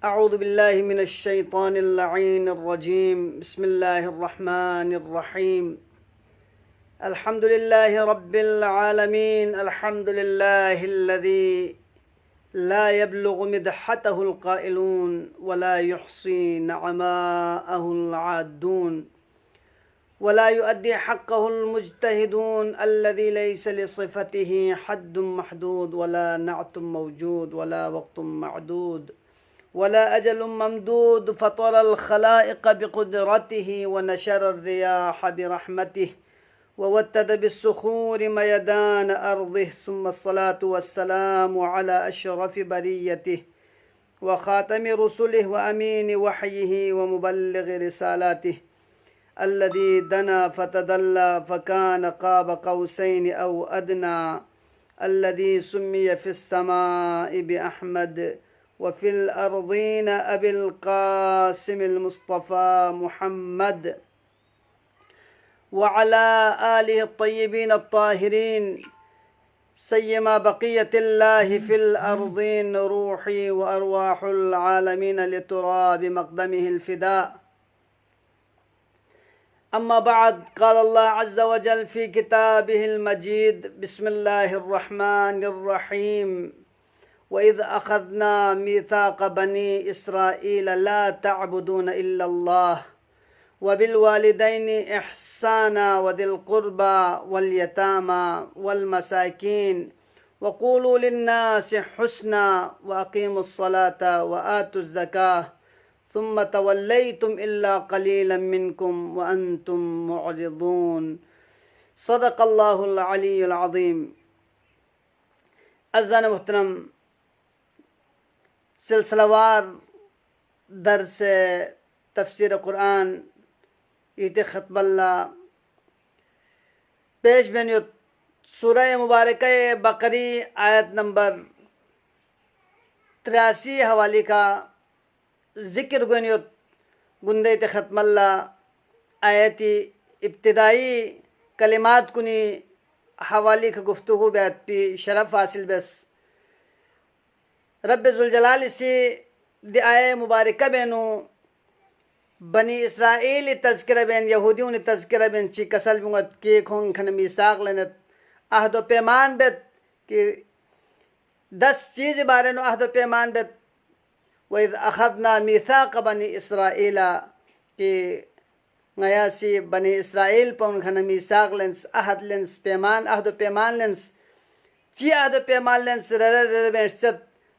أعوذ بالله من الشيطان اللعين الرجيم. بسم الله الرحمن الرحيم. الحمد لله رب العالمين. الحمد لله الذي لا يبلغ مدحته القائلون ولا يحصي نعماءه العادون ولا يؤدي حقه المجتهدون الذي ليس لصفته حد محدود ولا نعت موجود ولا وقت معدود ولا أجل ممدود. فطر الخلائق بقدرته ونشر الرياح برحمته ووتد بالصخور ميدان أرضه. ثم الصلاة والسلام على أشرف بريته وخاتم رسله وأمين وحيه ومبلغ رسالاته الذي دنا فتدلى فكان قاب قوسين أو أدنى، الذي سمي في السماء بأحمد وفي الأرضين أبي القاسم المصطفى محمد، وعلى آله الطيبين الطاهرين، سيما بقية الله في الأرضين، روحي وأرواح العالمين لترى بمقدمه الفداء. أما بعد، قال الله عز وجل في كتابه المجيد: بسم الله الرحمن الرحيم. وإذ أخذنا ميثاق بني إسرائيل لا تعبدون إلا الله وبالوالدين إحسانا وذي القربى واليتامى والمساكين وقولوا للناس حسنا وأقيموا الصلاة وآتوا الزكاة ثم توليتم إلا قليلا منكم وأنتم معرضون. صدق الله العلي العظيم. अज़ान मुहतरम, सिलसिलावार दर्स तफसीर कुरान ईत ख़त्मल्ला पेश बेनियत सूरह मुबारक बकरी आयत नंबर 83 हवाली का ज़िक्र गोनियत गुंदे ख़त्मल्ला आयती इब्तिदाई कलिमात कुनी हवाली का गुफ्तगू बैत पी शरफ हासिल बस रब ज़ुल जलाल से द आय मुबारक बेनु बनी इसराइल तज़किरा बेन यहूदियों ने तज़किरा बेन ची कसल बुंगत के खों खन मीसाक लेनत अहद पैमान बेत कि 10 चीज़ बारे नो अहद पैमान बेत वइद अखदना मीसाक बनी इसराइल कि ngayasi bani Israel pun khana misak lens ahad lens peman ahdo peman lens chi ahdo peman lens rare bersat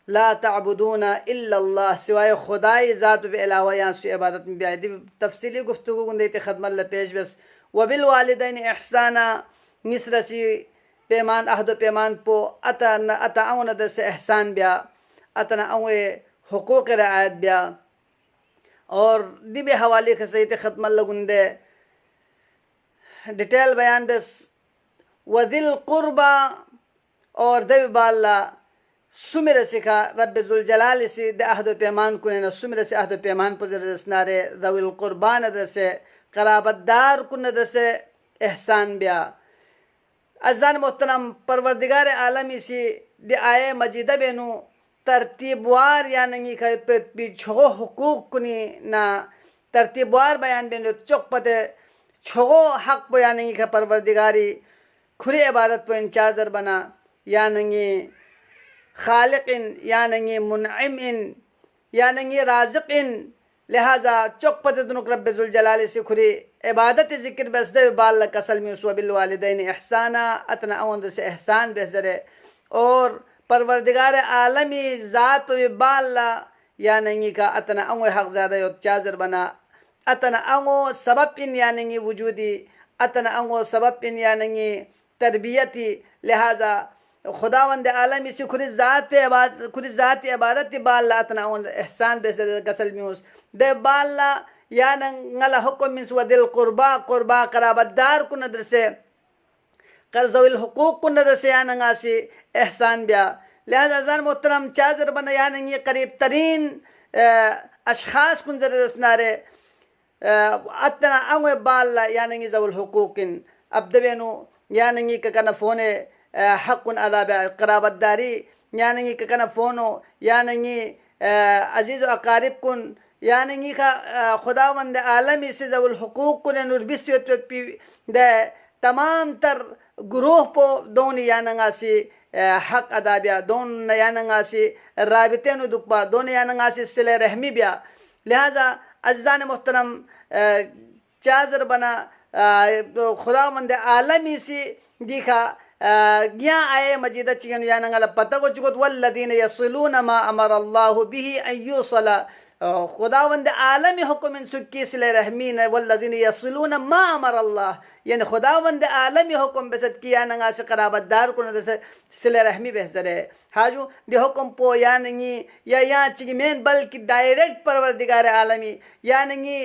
la ta'buduna illa Allah siwaye khudai zat be ilawa yan su ibadat में भी तफसीली गुफ्तगू गुंदेते खदमत ल पेश बस वबिल वालिदैन ihsana nisrasi पेमान ahdo पेमान पो अता अवन दस ihsan बिया अतना अवे हुकूक रियायत बिया और दिबे हवाले के सहित ख़त्म लगुंदे डिटेल बयान बस वदिल कुर्बा और दब बाल्ला सुमिर सिखा रब ज़ुल जलाल से द अहद पैमान कुने न सुमिर से अहद पैमान पर रसनारे दविल कुर्बान दरसे कराबतदार कुन दरसे एहसान बिया। अज़ान मोहतरम, परवरदिगार आलमी से द आये मजीदा बेनु तरतीबवार यानी खैत पे पिछो हुकूक कुनी ना तरतीबवार बयान बेन चौक पते छो हक बयानी का परवरदिगारी खुरी इबादत पे इंचाजर बना यानी खालिकिन यानी मुनइमिन यानी राज़िकिन, लिहाजा चौक पते दोनों रब ज़ुल जलाल से खुरी इबादत ज़िक्र बस दे बाल कसल में उसवा बिल वालिदैन ihsana अतना अवंद से एहसान बेसरे और परवरदिगार आलमी ज़ात पे बाल्ला यानी का अतना अंगो हक ज़्यादा यो चाजर बना अतना अंगो सबब इन यानी वजूदी अतना अंगो सबब इन यानी तरबियती। लिहाजा खुदावंद आलमी से खुद ज़ात इबादत बाल्ला अतना अंगो एहसान बेसर कसल म्यूस दे बाल्ला यानी ngala हुक्म मिस वदिल कुर्बा कराबतदार को नदर से कर्ज़विल हुकूक को नदर से यानी गासी एहसान बिया। लिहाजा ज़ान मोहतरम चादर बना यानी ये करीब तरीन अशखास कुन जरसनारे अतना अंगे बाल्ला यानी ज़विल हुकूकिन अब दबेनु यानी का कना फोने हक़ुन अदा कराबतदारी यानी कि कना फोनो यानी अजीज़ व अकारिब कुन यानी का खुदावंद आलमी से ज़वुल हुकूक कुन नुरबिस्यत पी द तमाम तर गुरूह पो दोन यानंगासी हक अदा बिया दोन यानंगासी राबिते नु दुखबा दोन यानंगासी सिले रहमी बिया लिहाजा अज़ान मोहतरम चाजर बना खुदावंद आलमी से दिखा या आए मजीदा चिकन यानंगला पता को चुकत वल्लदीन यस्लून मा अमर अल्लाह बिही अन युसला खुदावंद आलमी हुक्म सुक्की सिले रहमीन वल्लदीन यस्लून मा अमर अल्लाह यानी खुदावंद आलमी हुक्म बेसत किया नंगा से कराबतदार को न सिले रहमी बेहतर है हाजू दे हुक्म पो यानी या चिगमेन बल्कि डायरेक्ट परवरदिगार आलमी यानी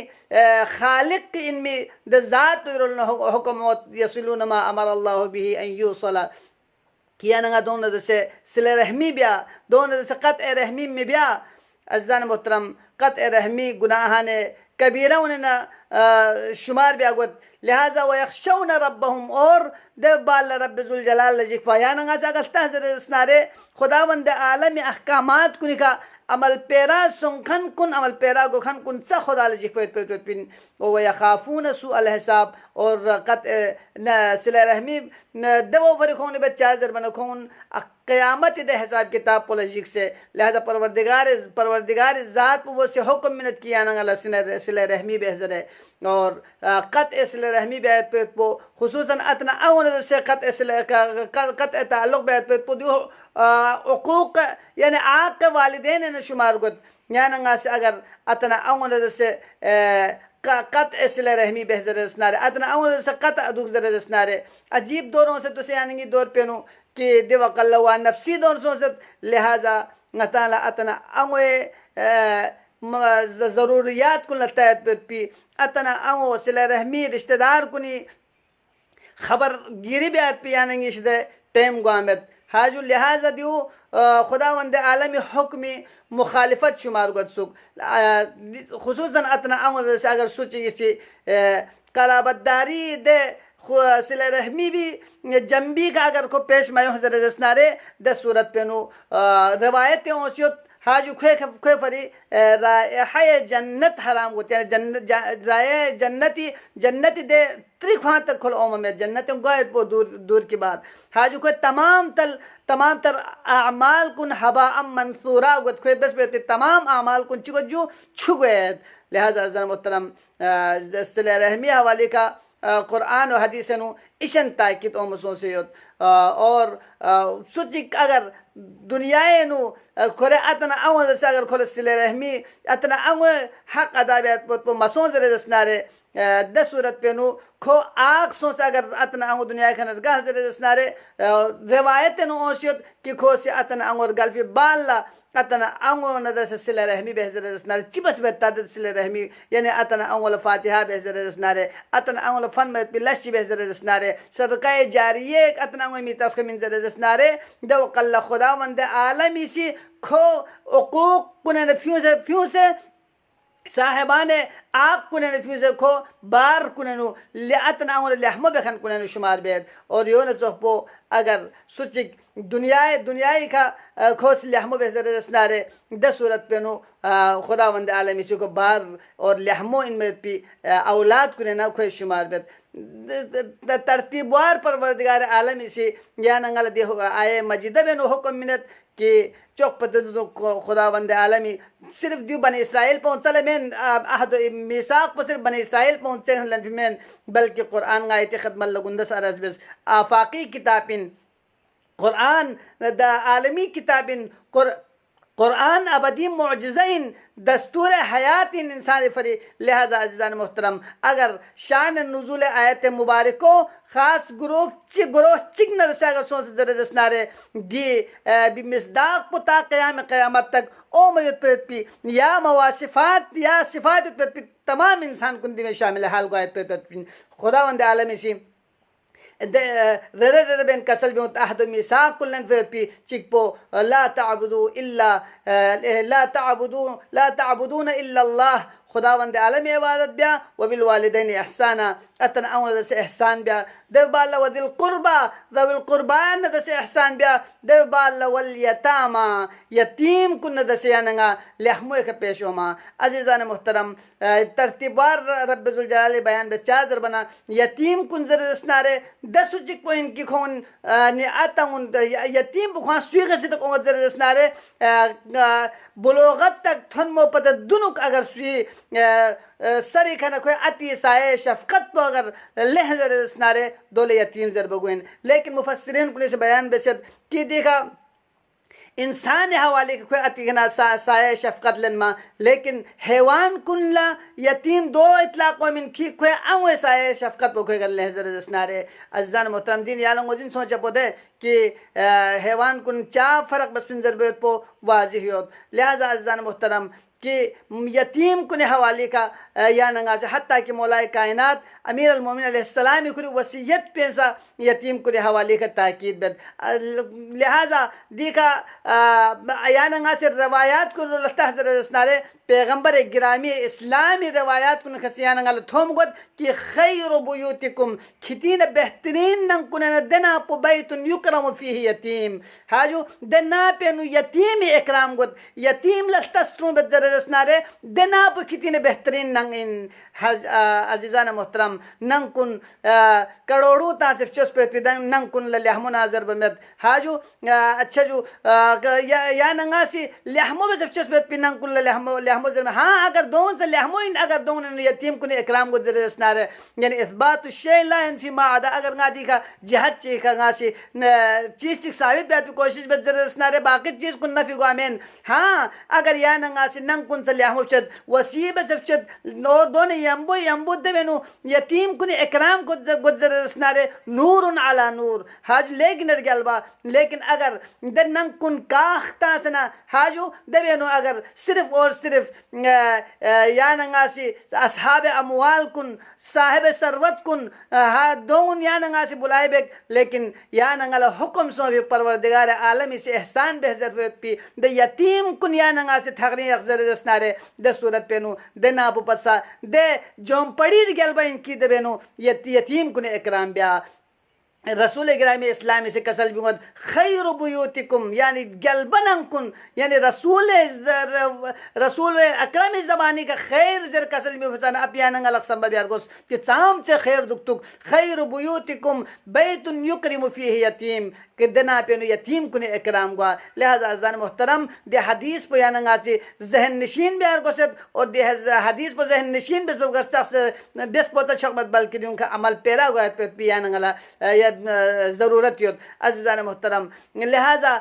खालिक इनमें द ज़ात हुक्म यस्लून मा अमर अल्लाह बिही अन युसला किया नंगा दोनों से सिले रहमी बिया दोनों से क़त्अ रहमी में बिया अज़ान मोहतरम क़त्अ रहमी गुनाह ने कबीरा उन्हें शुमार भी आगत लिहाजा व यख्शौन रब्बहुम और देव बाल रब ज़ुल जलाल जिक्फा यानंगा से अगर तहज़र स्नारे खुदावंद आलम अहकामात कुनी का अमल पेरा सुंखन कुन अमल पेरा गोखन कुन सा खुदा जिक्फा पिन ओ यखाफून सू अल हिसाब और क़त्अ सिले रहमी देवो फरिखों ने बच्चा जर बनो खून क़यामत दे हिसाब किताब पोलजिक से लिहाजा परवरदिगार ज़ात वो से हुक्म मिनत किया नंगला सिले रहमी बेहतर है और क़त्अ सिले रहमी बेहत पे पो खुसूसन अतना अवन से क़त्अ ताल्लुक़ बेहत पे पो दियो उक़ूक़ यानी आक के वालिदैन ने शुमार गुत यानंगा से अगर अतना अवन से क़त्अ सिले रहमी बेहतर स्नारे अतना अवन से क़त्अ दुख जरे स्नारे अजीब दौरों से तो से यानी दौर पेनो कि दिवक़ल्ला नफ्सी दौर से लिहाजा नताला अतना अवे ज़रूरियात को लतायत पी अतना अवो सिले रहमी रिश्तेदार कुनी खबर गिरी भी आत पी यानी इशदे टेम गामत हाजु लिहाजा दियो खुदावंद आलमी हुक्मी मुखालिफत शुमार गत सुख खुसूसन अतना अवो से अगर सोची इसी कराबतदारी दे सिले रहमी भी जम्बी का अगर को पेश मायो जरजनारे द सूरत पेनो रवायतें ओसियत हाजु खे फरी राय जन्नत हराम होते हैं जन्नत राय जन्नती दे त्रिखवां तक खुल ओम में जन्नत गए वो दूर की बात हाजु खे तमाम तर अमाल कुन हबा अम मंसूरा गुत खे बस बेते तमाम अमाल कुन चिको जो छुगए लिहाजा अज़न मोहतरम सिले रहमी हवाले का कुरान और हदीस नु इशन ताकीद ओ मसों से और सुची अगर दुनियाए नु खोरे अतना अवन से अगर खोले सिले रहमी अतना अवन हक अदा बेत मसों जरे जसनारे द सूरत पे नु खो आग सो से अगर अतना अवन दुनिया खन गह जरे जसनारे रिवायत नु ओसियत कि खो से अतना अवन गल्फी बाल्ला अतना अवन नदर सिले रहमी बेहतर जसनारे चिबस बेताद सिले रहमी यानी अतना अवन फातिहा बेहतर जसनारे अतना अवन फन में पिलश बेहतर जसनारे सदका जारिये अतना अवन मितास के मिनजर जसनारे दव कल्ला खुदावंद आलमी सी खो उकूक कुने फ्यूसे साहिबाने आग कुने फ्यूसे खो बार कुने नु ले अतना अवन लहम बेखन कुने शुमार बेद और यो न चोपो अगर सुचिक दुनियाई का खोस लहमो बेहतर जसनारे द सूरत पे नो खुदावंद आलमी से को बार और लहमो इनमें भी औलाद कुने ना खोस शुमार बेद तरतीबवार परवरदिगार आलमी से या नंगल दे आए मजीदा में नो हुक्म मिनत कि चौक पद खुदावंद आलमी सिर्फ दियो बने इसराइल पहुँचले में अहद मिसाक पर सिर्फ बने इसराइल पहुँचे में बल्कि कुरान गायत खदमत लगुंदस अरज़ आफाकी किताबिन कुरान द आलमी किताबिन कुरान अबदी मुअजिज़इन दस्तूर हयात इंसान फरी लिहाजा अज़ीज़ान मोहतरम अगर शान नुज़ूल आयत मुबारको ख़ास ग्रोह चिकनर से अगर सोच दरजनारे दी मिसदाक पुता क़यामत तक ओ मयत पे या मवासिफात या सिफात पे तमाम इंसान कुंदी में शामिल हाल गायत पे खुदावंद आलमी सी बेन कसल में अहद मिसाक कुल्लन फी चिकपो ला ताबुदून इल्ला अल्लाह खुदावंद आलम इबादत बिया वबिल वालिदैन इहसाना अतन आउन दस एहसान बिया देव बाल्ला वदिल कुर्बा दविल कुर्बान दस एहसान बिया देव बाल्ला वल यतामा यतीम कुन दस यानंगा लहमो के पेशोमा अजीजान मुहतरम तरतीबार रब जुल जलाल बयान बे चादर बना यतीम कुन जरसनारे दसुजिक पॉइंट की खोन ने आताउन यतीम बुखा सुइग से तक ओंग जरसनारे बुलोगत तक थनमो पत दुनुक अगर सुई सरी खाना कोई अति साए शफकत तो अगर लह जरसनारे दोले यतीम जर बगुइन लेकिन मुफस्सिरीन कुने से बयान बेचत कि देखा इंसान हवाले के कोई अतिगना साया शफकत लनमा लेकिन हैवान कुनला यतीम दो इतलाक़ों में की कोई आवे साया शफकत वो कोई कर लहजर जसनारे अज़ान मोहतरम दिन यालों मुझे सोचा पड़े कि हैवान कुन चा फ़र्क बस पिंजर बेत पो वाजिह होत लिहाजा अज़ान मोहतरम कि यतीम कुने हवाले का या नंगा से हत्ता कि मौलाए कायनात अमीर अल-मोमिन अलैहिस्सलाम की वसीयत पेशा यतीम कुने हवाले का ताकीद बद लिहाजा देखा या नंगा से रवायात को लता हजरत पैगंबर गिरामी इस्लामी रवायात कुन खसिया नंगा थोम गद कि खैर बुयूतिकुम खितीन बेहतरीन नंग कुन दना पो बैतुन युकरम फीही यतीम हाजू दना पे नु यतीम इकराम गद यतीम लस्तस्त्रु बजरसनारे दना पो खितीन बेहतरीन नंग इन अजीजान मोहतरम नंग कुन करोड़ों तासिफ चुस पे नंग कुन लहमो नाजर बमत हाजू अच्छा जो या नंगासी लहमो में चुस पे नंग कुन लहमो लहमो जर हाँ अगर दोन से लहमो इन अगर दोन यतीम कुन इकराम को जरसनार यानी इस्बात शै ला इनफी मादा अगर गादी का जिहद ची का गासी चीज चिक साबित बात की कोशिश बद जरसनार बाकी चीज कुन नफी गामेन हाँ अगर या नंगासी नंग कुन से लहमो चद वसीब सफचद नो दोन यंबो यंबो देवेनु यतीम कुन इकराम को गुजरसनारे नूरुन अला नूर हाज लेकिन गलबा लेकिन अगर नंग कुन काख्ता सना हाजू देवेनु अगर सिर्फ और सिर्फ या नंगासी असहाब अमवाल कुन साहिब सरवत कुन हा दोन या नंगासी बुलाए बेक लेकिन या नंगला हुक्म सो भी परवरदिगार आलम से एहसान बेहजरत पी द यतीम कुन या नंगासी थगरी अखजर जसनारे द सूरत पेनु दे नापु पसा दे जोम पड़ी गलबा इनकी देवेनु यतीम कुन इकराम बिया रसूल गिरामी इस्लाम से कसल बिगत खैर बुयूतिकुम यानी गलबन कुन यानी रसूल अकरम ज़बानी का खैर जर कसल में फसाना अपियानंग अलग संभव यार गोस कि चाम से खैर दुक्तुक खैर बुयूतिकुम बैतुन युकरिमु फीही यतीम कि दना पे यतीम कुन इकराम गवा लिहाजा अज़ान मोहतरम दे हदीस पर यानंगा से जहन नशीन बिहार गोसत और दे हदीस पर जहन नशीन बेस पर शख्स बेस पोता छकमत बल्कि उनका अमल पेरा हुआ है पे यानंगला ज़रूरत योद अज़ीज़ान मोहतरम लिहाजा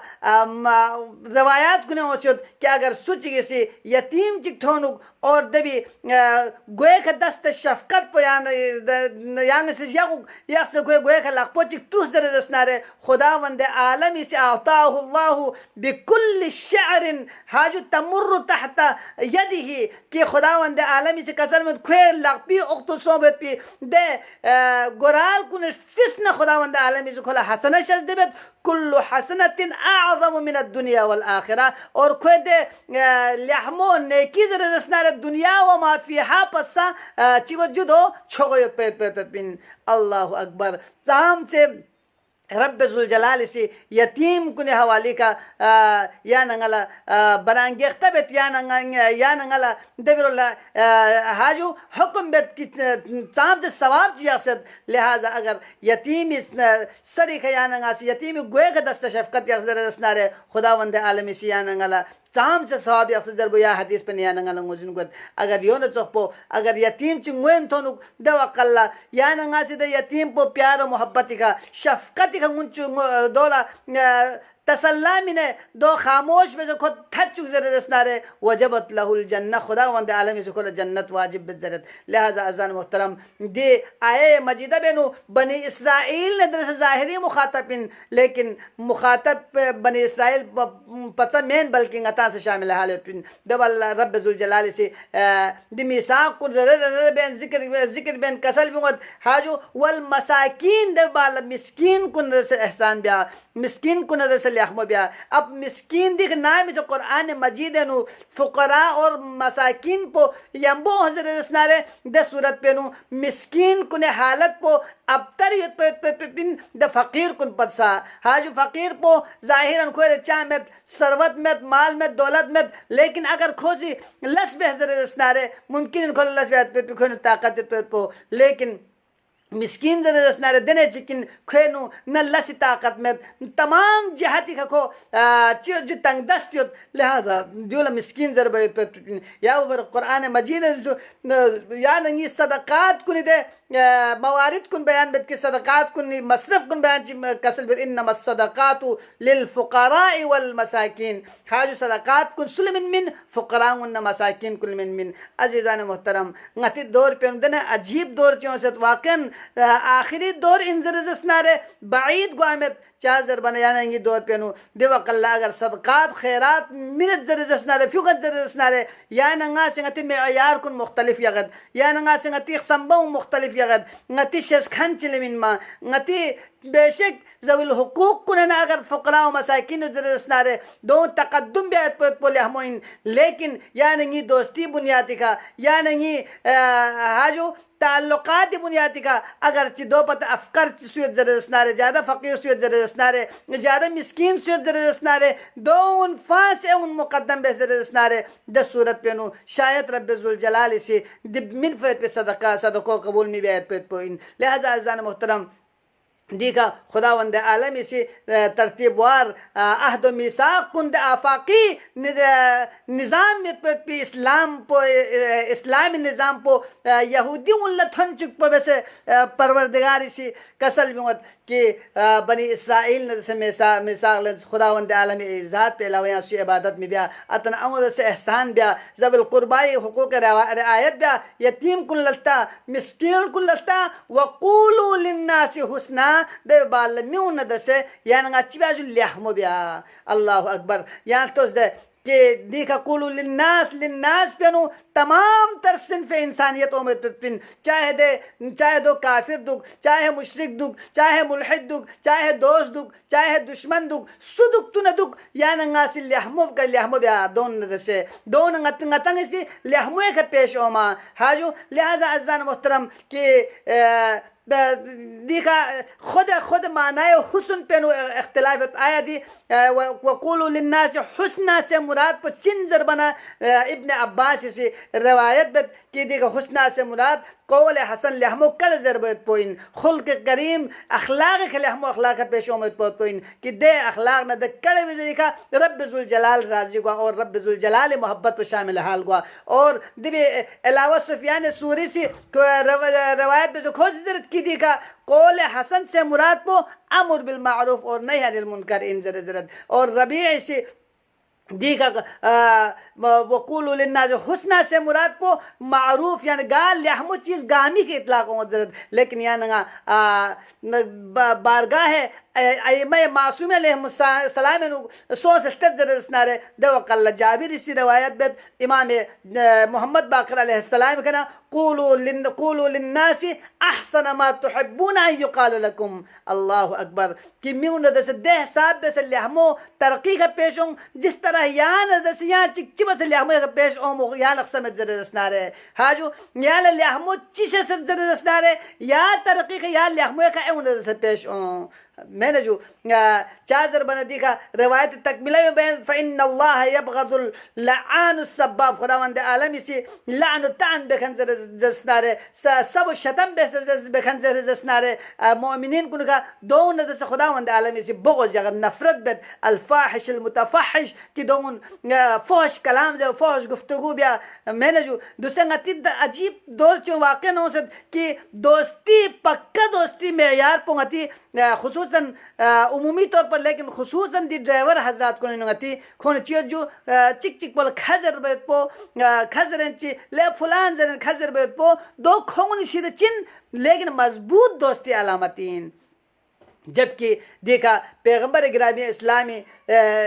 रवायात कुने होशद कि अगर सुच से यतीम चिक थोनुक और दबी गोए का दस्त शफकत पो यांग से याग से गोए का लाख पोचिक तुस दर दसनारे खुदा वंदे आलमी से आताहुल्लाहु बिकुल्ल शअरिन हाजु तमुर्रु तहता यदिही कि खुदा वंदे आलमी से कसर में खोए लाख पी उक्तु सोबत पी दे गोराल कुने सिस्न खुदा वंदे आलमी से खोला हसना शज देबत कुल्लु हसनतिन अअज़म मिन दुनिया वल आखिरा और खुद लहमो नेकी जरसनारे दुनिया व मा फीहा पसा चिवजुदो छोगोयत पेत बिन अल्लाहु अकबर ताम से रब जुल जलाल से यतीम कुने हवाले का या नंगला बनांगे तबत या नंगला देवरुल्ला हाजू हुक्म बेत की चाम से सवाब जियासत लिहाजा अगर यतीम इस सरी का या नंगा से यतीम गोए का दस्त शफकत या जरसनारे खुदावंद आलमी से या नंगला चाम से सवाब या जरबो या हदीस पे या नंगला मुजिन को अगर यो न चोपो अगर यतीम चिंगवेन थोनु दवा कल्ला या नंगा से द यतीम पो प्यार मोहब्बत का शफकत का मुंचु दोला तसल्ला मिने दो खामोश में जो खुद थचुक जरसनारे वजबत लहुल जन्नत खुदावंद आलमी से खुला जन्नत वाजिब बिजरत लिहाजा अज़ान मोहतरम दे आए मजीदा बेनु बनी इसराइल ने दरअसल ज़ाहिरी मुखातबिन लेकिन मुखातब बनी इसराइल पता मेन बल्कि गता से शामिल हालत दबल रब जुल जलाल से दिमिसाक को बेन जिक्र बेन कसल बिगत हाजू वल मसाकीन दबाल मिस्कीन कुन से एहसान बिया मिस्कीन कुन से यहमो बिया अब मिस्कीन दिख नाम जो कुरान मजीद नु फुकरा और मसाकिन पो यंबो हजरत स्नारे द सूरत पे नु मिस्कीन कुने हालत पो अबतर युत द फकीर कुन पसा हाजु फकीर पो जाहिरन कोई चामत सरवत में माल में दौलत में लेकिन अगर खोजी लस बे हजरत स्नारे मुमकिन को लस बे को ताकत पो लेकिन मिस्किन जरे रसनारे देने चिकिन खेनु न लसी ताकत में तमाम जहाती खो जो तंग दस्तियत लिहाजा जो मिस्किन जरे या ऊपर कुरान मजीद जो या नंगी सदकात कुनी दे मवारिद कुन बयान बेद के सदकात कुन मसरफ कुन बयान कसल बेद इन्नमा सदकातु लिल फुकराई वल मसाकिन हाजु सदकात कुन सुलमिन मिन फुकरा वन मसाकिन कुल मिन अजीजान मोहतरम ngati दौर पे दने अजीब दौर चो से वाकन आखिरी दौर इन जरजसनारे बाईद ग्वामत चाजर बने यानी दौर पे देवा कल्ला अगर सदकात खैरात मिनत जरजसनारे फ्युगत जरजसनारे या नंगा से ngati मेयार कुन मुख्तलिफ यगद या नंगा से ngati संबव मुख्तलिफ यगद ngati शेस खान चिलमिन मा ngati बेशक जविल हुकूक कुन अगर फुकरा व मसाकिन जरजसनारे दो तकद्दुम बेत पोले हमोइन लेकिन या नंगी दोस्ती बुनियादी का या नंगी हाजो ताल्लुकात बुनियादी का अगर दो पता अफकार सुयत जरजसनारे ज़्यादा फ़कीर सुयत जरजसनारे ज़्यादा मिस्कीन सुयत जरजसनारे दो उन फास उन मुकद्दम बे जरजसनारे द सूरत पे नु शायद रब्बे जुल जलाल से मिन फैत पे सदको कबूल में बेत पे इन लिहाजा अज़ान मोहतरम दीका खुदावंद आलम इसी तरतीबवार अहद मिसाक कुंद आफाकी निज़ाम पे इस्लाम पो इस्लामी निज़ाम पो यहूदी उल्लथन चुक पे वैसे परवरदिगार इसी कसल बिंगत कि बनी इसराइल ने जैसे मिसाल खुदावंद आलम इज़ात पे लावया सी इबादत में बिया अतन अमर से एहसान बिया ज़बिल कुर्बाई हुकूक रियायत बिया यतीम कुल लत्ता मिस्कीन कुल लत्ता वक़ूलू लिन्नासी हुस्ना दे बाल म्यून दसे यान गाचिबाजु लहमो बिया अल्लाहु अकबर यान तो दे कि देखा कुलू लिन्नास पेनु तमाम तर सिन्फ इंसानियतों में तुपिन चाहे दो काफिर दुख चाहे मुशरिक दुख चाहे मुल्हिद दुख चाहे दोस्त दुख चाहे दुश्मन दुख सुदुख तु न दुख या नंगासी लहमो का लहमो बिया दोन दसे दोन ngतंग सी लहमो का पेश ओमा हाजो लिहाजा अज़ान मोहतरम कि देखा खुद मानाए हुस्न पे इख्तिलाफ आया दी वक़ूलू लिन्नास हुस्ना से मुराद पर चिंजर बना इब्न अब्बास से रवायत बद कि देखा हुस्ना से मुराद कौल हसन लहमो कल ज़रबत पोइन खुल्क करीम अखलाक के लहमो अखलाक पेशों में पोइन कि दे अखलाक न द कड़े वजह का रब्ब जुल जलाल राजी हुआ और रब्ब जुल जलाल मोहब्बत पर शामिल हाल हुआ और दिबे अलावा सुफियान सूरी से रवायत में जो खोज जरत की देखा कौल हसन से मुराद पो अमर बिल मारूफ और नही अनिल मुनकर इन जरत और रबीअ से दीका वक़ूलू लिन्नास हुस्ना से मुराद पो मारूफ यानी गाल लहमो चीज़ गामी के इतलाक़ मजरत लेकिन याना बारगाह है अइम्मा मासूम अलैहिस्सलाम सो सनारे दवकल जाबिर इसी रवायत बेद इमाम मोहम्मद बाकर अलैहिस्सलाम कहना कूलू लिन्नासी अहसन मा तुहिब्बून अन युक़ाल लकुम अल्लाहु अकबर कि म्यून दस देह साहब बस लहमो तरक्की का पेशों जिस तरह यान दस या चिक बस लहमो का पेश ओम या लक्ष्म जरसनारे हाजो या लहमो चिश से जरसनारे या तरक्की का या लहमो का उन दस पेश ओम मैंने जो चादर बना देखा रवायत तकमिला में बयान फ़इन्नल्लाह यबग़दुल लआन सब्बाब खुदावंद आलम इसी लान तान बेखंजर जसनारे सब शतम बेखंजर जसनारे मोमिनीन कुनका दोन दस खुदावंद आलम इसी बुग़्ज़ जगह नफरत बेद अल्फाहिश अलमुतफहिश की दोन फहश कलाम जो फहश गुफ्तगू बिया मैंने जो दूसरा तिद अजीब दौर चो वाक़या नौसद कि दोस्ती पक्का दोस्ती मेयार पोंगती खुसूसन उमूमी तौर पर लेकिन खुसूसन दी ड्राइवर हजरात को नंगती खोन चियो जो चिक चिक बोल खजर बेत पो खजरंची ले फुलान जन खजर बेत पो दो खोन शिद चिन लेकिन मजबूत दोस्ती अलामतीन जबकि देखा पैगंबर गिरामी इस्लामी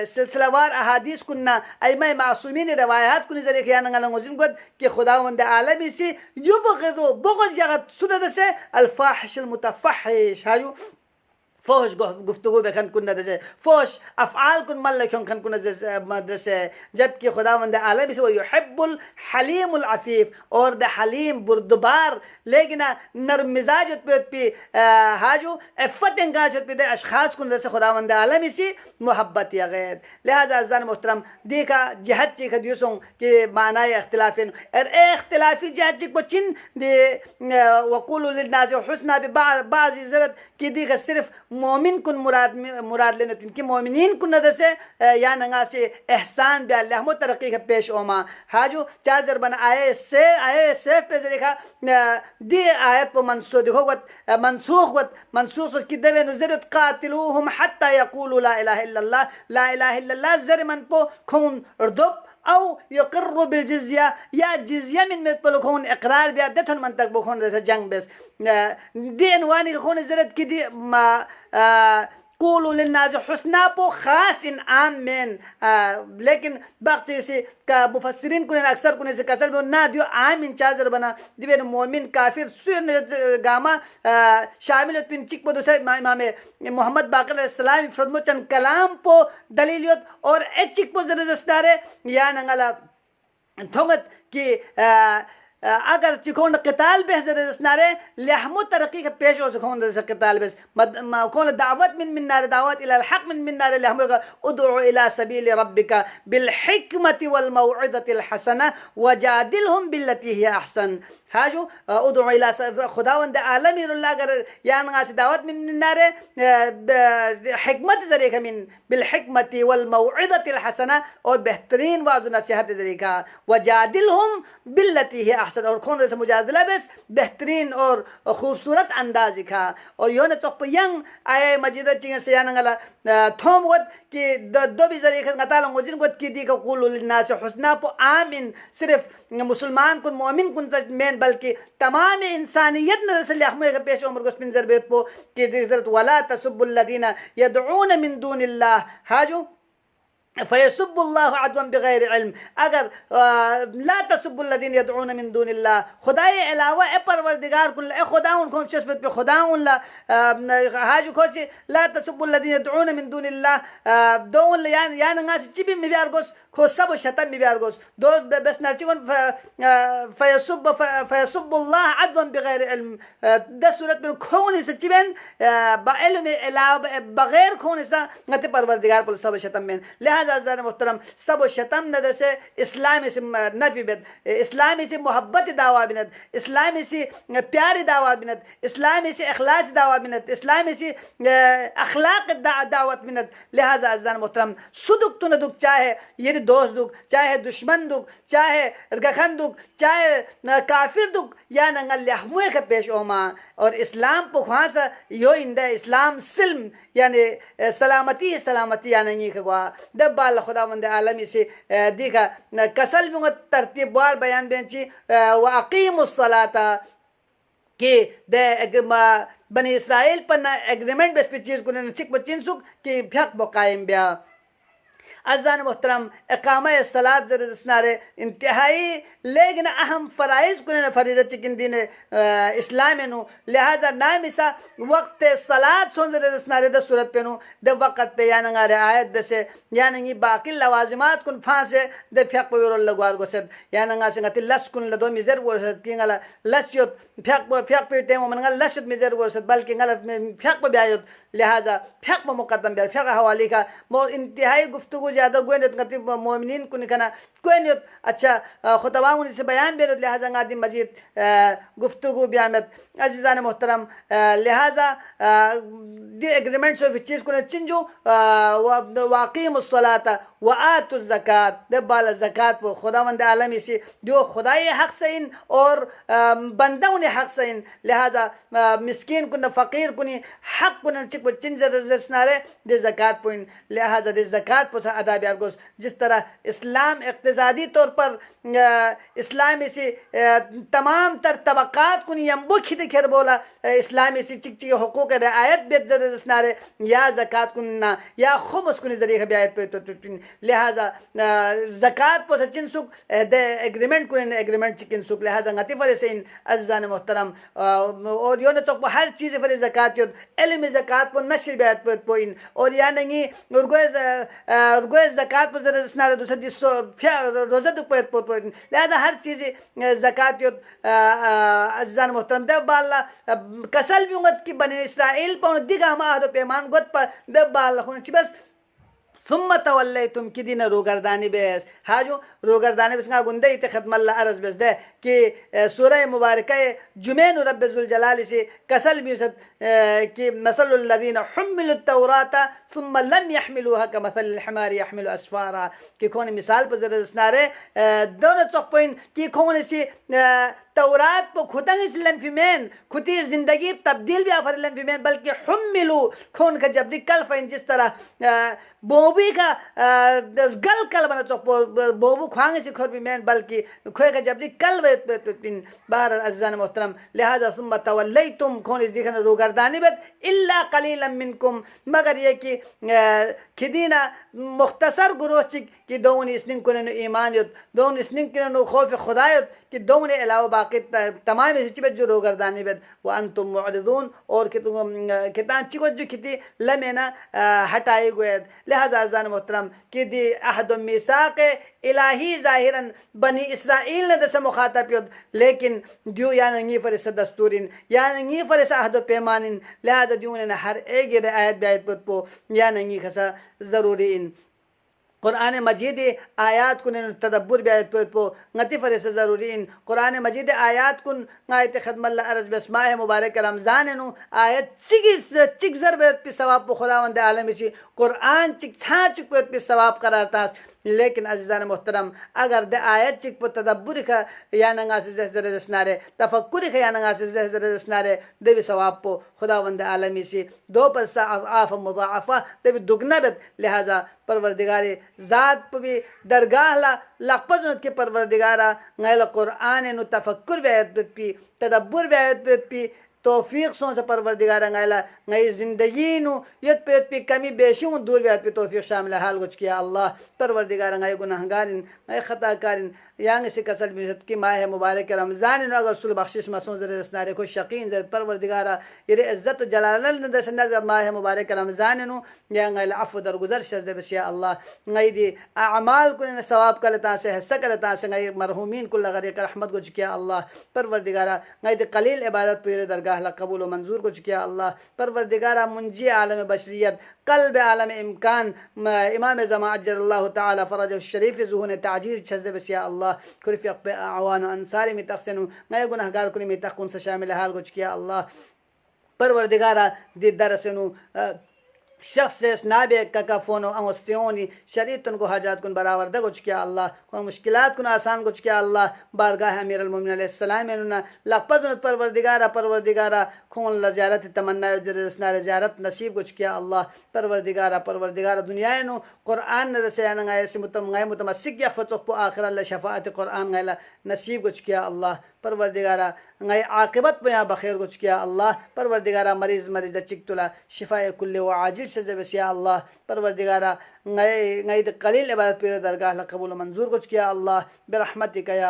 सिलसिलावार अहादीस कुन्ना अइम्मा मासूमीन रवायात कुन जरिए ख्यान नंगजिन को कि खुदावंद आलमी से युबग़दु बुग़्ज़ जगत सुनद से अल्फाहिश अलमुतफहिश हाजू فوش गुफ्तगू बेखन कुन नदसे फोश अफ़आल कुन मल लखों खन कुन मदरसे जबकि खुदावंद आलम इसे वो युहिब्बुल हलीमुल अफीफ और द हलीम बुर्दबार लेकिन नर मिजाज पे हाजू इफ़्फ़त इंगाज पे दे अशखास कुन नदसे खुदावंद आलम इसी मोहब्बत या गैर लिहाजा अज़ान मोहतरम देखा जहद चीख दियों कि माना इख्तिलाफिन और इख्तिलाफी जहद चीख बचिन दे वक़ूलु लिन्नास हुस्ना बाज़ इज़रत कि देखा सिर्फ मोमिन कुन मुराद लेने तिनकी मोमिनीन कुन नदर से या नंगा से एहसान ब्या लहमो तरक्की का पेश ओमा हाजू चाजर बना आए से पे देखा दी आयत को मनसूख की देवे नुजरत कातिलूहुम हत्ता यक़ूलू ला इलाहा इल्लल्लाह जर मन पो खून अर्दुब أو يقر بالجزية يا جزية من مثل كون إقرار بيادتهم من تكبخون ذا جنگ بس دي عنواني كون زرت كدي ما قولوا للناس حسنا بو خاص عام من लेकिन बाकी से का मुफस्सिरीन कुने अक्सर कुने से कसर में ना दियो आम इन चादर बना दिवे मोमिन काफिर सुन गामा शामिल पिन चिक बदो से इमाम मोहम्मद बाकर अलैहिस्सलाम फरमोचन कलाम पो दलीलियत और ए चिक पो जरदस्तारे या नंगला थोंगत कि अगर चिकोन क़िताल बेस दरसनारे लहमो तरक्की का पेश हो सकोन दरस क़िताल बेस कौन दावत मिन नार दावत इला हक मिन नार लहमो का उदउ इला सबील रब्बिका बिल हिकमति वल मौइदतिल हसना वजादिलहुम बिल्लती हिय अहसन हाजू उदउ इला खुदावंद आलमी अगर यान गासी दावत मिन नार हिकमत जरिए का मिन बिल हिकमति वल मौइदतिल हसना और बेहतरीन वाज़ नसीहत जरिए का वजादिलहुम बिल्लती हिय अहसन और कौन से मुजादला बस बेहतरीन और खूबसूरत अंदाज का और यो ने चौप यंग आए मस्जिद चिंग से यानंगला थोम वत कि दो भी जरिए का गताल मुजिन को की दी का कुल नास हुस्ना पो आमिन सिर्फ मुसलमान कुन मोमिन कुन मेन बल्कि तमाम इंसानियत ने से लहमे का पेश उम्र को स्पिन जरबेत पो कि दिजरत वला तसुब्बुल लदीना यदऊन मिन दूनिल्लाह हाजू फ़यसुब्बुल्लाह अदवन बगैर इल्म अगर ला तसुब्बुल्लज़ीन यदऊन मिन दूनिल्लाह खुदाए अलावा ए परवरदिगार कुल ए खुदा उनको चस्बत पे खुदा उनला हाजु खोसी ला तसुब्बुल्लज़ीन यदऊन मिन दूनिल्लाह दो यान ngas चिबि mi biargos खो सब शतम mi biargos दो बस नरचिगन फ़यसुब्बुल्लाह अदवन बगैर इल्म द सूरत में खोन से चिबन बाइल्म अलावा बगैर खोन से ngate परवरदिगार कुल सब शतम में लिहाजा मोहतरम सब शतम नदर से इस्लाम से नफी बिद इस्लाम से मोहब्बत दावा बिनत इस्लाम से प्यार दावा बिनत इस्लाम से अखलास दावा बिनत इस्लाम से अखलाक दावत बिनत लिहाजा अज़ान मोहतरम सुदुक तो न दुख चाहे ये दोस्त दुख चाहे दुश्मन दुख चाहे गखन दुख चाहे काफिर दुख या नंगल लहमुए का पेश ओमा और इस्लाम पुखास यो इंदा इस्लाम सिल्म यानी सलामती सलामती या नहीं कगवा दब्बाल खुदावंद आलमी से देखा कसल में तरतीब वार बयान बेंची व अकीमुस सलाता के द बनी इसराइल पर एग्रीमेंट बेस पे चीज को ने चिक बचिन सुक कि भक बकायम ब्या अज़ान मोहतरम इकामा सलात जरसनारे इंतहाई लेकिन अहम फ़राइज़ को फरीज़त चिकिन दिन इस्लाम नु लिहाजा नाम इसा वक्त सलात सोन जरसनारे द सूरत पे नु द वक्त पे यानंगारे आयत बसे यानंगी बाकी लवाजिमात कुन फांसे द फक पे लगवार गोसद यानंगा सिंगति लस कुन लदो मिजर गोसद किंगला लस्योत फक पे टेमो मनगा लस्योत मिजर गोसद बल्कि गला फक पे ब्यायोत लिहाजा फक पे मुकद्दम ब्या फक हवाली का मो इंतहाई गुफ्तगू ज़्यादा गोयनत गति मोमिनीन कुन कना गोयनत अच्छा खुतबाउन से बयान बेरत लिहाजा गादी मजीद गुफ्तगू ब्यामत अजीज़ान मोहतरम लिहाजा दी एग्रीमेंट से चीज़ को चिंजो वाक़ीमुस सलाता व आतुज़ ज़कात दब्बाल ज़कात वो खुदावंद आलमी से जो खुदाई हक से इन और बंदों ने हक से इन लिहाजा मिस्कीन कुन फ़कीर कुनी हक कुन चिक चिंजर रज़नारे दे ज़कात पुइन लिहाजा दे ज़कात पुसा अदा बियारगोस जिस तरह इस्लाम इक़्तिसादी तौर पर इस्लामी सी तमाम तर तबकात कुन यम बुखी दिखेर बोला इस्लामी सी चिक चिक हुकूक रियायत बेत जदसनारे या ज़कात कुन्ना या खुमस कुन जरिए बियायत पे तो लिहाजा ज़कात पो सचिन सुक दे एग्रीमेंट कुन एग्रीमेंट चिकिन सुक लिहाजा ngati फरे से इन अज़ान मोहतरम और यो न चोक हर चीज़ फरे ज़कात यो इल्म ज़कात पो नशर बियायत पे इन और या नहीं उर्गोए ज़कात पो जदसनारे दूसरे दिसो फिया रोज़ा दुक पे तो लिहाजा हर चीज़ ज़कात यो अज़ान मोहतरम दे बाला कसल भी उंगत की बने इसराइल पर दिगा माहदो पैमान गोत पर दे बाला खुन बस ثم توليتم كدينا روغرداني بس هاجو روغرداني بس غونده يت ختم الله ارز بس ده कि सूरह मुबारक जुमैन रब ज़ुल जलाल से कसल भी कि मसलुल लज़ीना हुम्मिलुत तौरात थुम्मा लम यहमिलूहा कमसलिल हिमारी यहमिलु अस्फारा कि कौन मिसाल पर जरा स्नारे दोनों चौपइन कि कौन सी तौरात पर खुदंग इसलन फिमेन खुदी जिंदगी तब्दील भी आफरलन फिमेन बल्कि हुम्मिलु कौन का जबरी कल फाइन जिस तरह बोबी का गल कल बना चौप बोबू खांगे से खुद फिमेन बल्कि खोए का जबरी कल बाहर अज़ान मोहतरम लिहाजा सुम्मा तवल्लैतुम कौन इस दिखने रोगरदानी बद इल्ला कलीलन मिनकुम मगर ये कि खिदीना मुख्तसर गुरोचिक कि दोन इसनिंग कुने ईमान युत दोन इसनिंग कुने खौफ खुदायत कि दोन अलावा बाकी तमाम इस चीज़ जो रोगरदानी बद वो अंतुम मुअरिदून और कि तुम कितान चिको जो किती लमेना हटाए गए लिहाजा अज़ान मोहतरम कि दी अहद मीसाक इलाही ज़ाहिरन बनी इसराइल ने दस मुखातब युद लेकिन जो या नंगी फरिस दस्तूरिन या नंगी फरिस अहद पैमानिन लिहाजा जो ने हर एक आयत बायत पो या नंगी खसा ज़रूरी इन कुरान मजीद आयात कुन तदब्बर बियात पो ngati fare se zaruri in Quran Majid ayat kun ngayet khidmat la arz bismah mubarak Ramzan nu ayat chig zarbet pi sawab po खुदावंद आलम इसी कुरान चिक छा चिक पे सवाब कराता लेकिन अज़ीज़ान मोहतरम अगर द आयत चिक पर तदब्बर का या नंगा से जहर जसनारे तफक्कुर का या नंगा से जहर जसनारे देवी सवाब पो खुदावंद आलमी से दो पर आफ मुज़ाफ़ा देवी दुगना बद लिहाजा परवरदिगार ज़ात पर भी दरगाह ला लखपजुनत के परवरदिगारा ngayla कुरान नु तफक्कुर बेयत पी तदब्बर बेयत पी तौफीक सों से परवरदिगार ngayla ngay जिंदगी नु यत पे कमी बेशी दूर बेयत पे तौफीक शामिल हाल कुछ किया अल्लाह परवरदिगार ngay गुनाहगारिन ngay खताकारिन यांग से कसल बिजत की माह मुबारक रमज़ान नु अगर सुल बख्शिश मसों जरे सनारे को शकीन जरे परवरदिगारा ये इज्जत जलाल न दसना माह मुबारक रमज़ान नु या ngay अफ़व दरगुजर शज़ बसिया अल्लाह ngay दी अमाल को ने सवाब करता से हिस्सा करता से ngay मरहुमीन कुल गरीक रहमत को किया अल्लाह परवरदिगारा ngay दी कलील इबादत पूरे दरगाह ला कबूल व मंजूर को किया अल्लाह परवरदिगारा मुंजी आलम बशरियत कल्ब आलम इम्कान इमाम ज़मा अज्जलल्लाहु ताला फरजहु शरीफ ज़ुहून ताजीर छज़ बसिया अल्लाह कुरफ़ पे आवान अंसारी में तखसनु मैं गुनाहगार कुनी में तखकुन से शामिल हाल को किया अल्लाह परवरदिगारा दी दरसनु शख्स नाबे का फ़ोन अमस्तियोनी शरीतन को हाजात कुन बराबर द कुछ किया अल्लाह कौन मुश्किलात कुन आसान कुछ किया अल्लाह बारगाह अमीर अलमुमिनीन अलैहिस्सलाम ने लपज़ परवरदिगारा खून ल ज़ियारत तमन्ना जरसना ज़ियारत नसीब कुछ किया अल्लाह परवरदिगारा दुनिया नु कुरान न से नंगाय से मुतमस्सिक या फचो आखिर अल्लाह शफाअत कुरान गैला नसीब कुछ किया अल्लाह परवरदिगारा ngay आक़िबत पे यहाँ बखैर कुछ किया अल्लाह परवरदिगारा मरीज़ चिकतुला शिफाए कुल्ले व आजिल से जब या अल्लाह परवरदिगारा ngay कलील इबादत पे दरगाह कबूल मंजूर कुछ किया अल्लाह बिरहमतिका या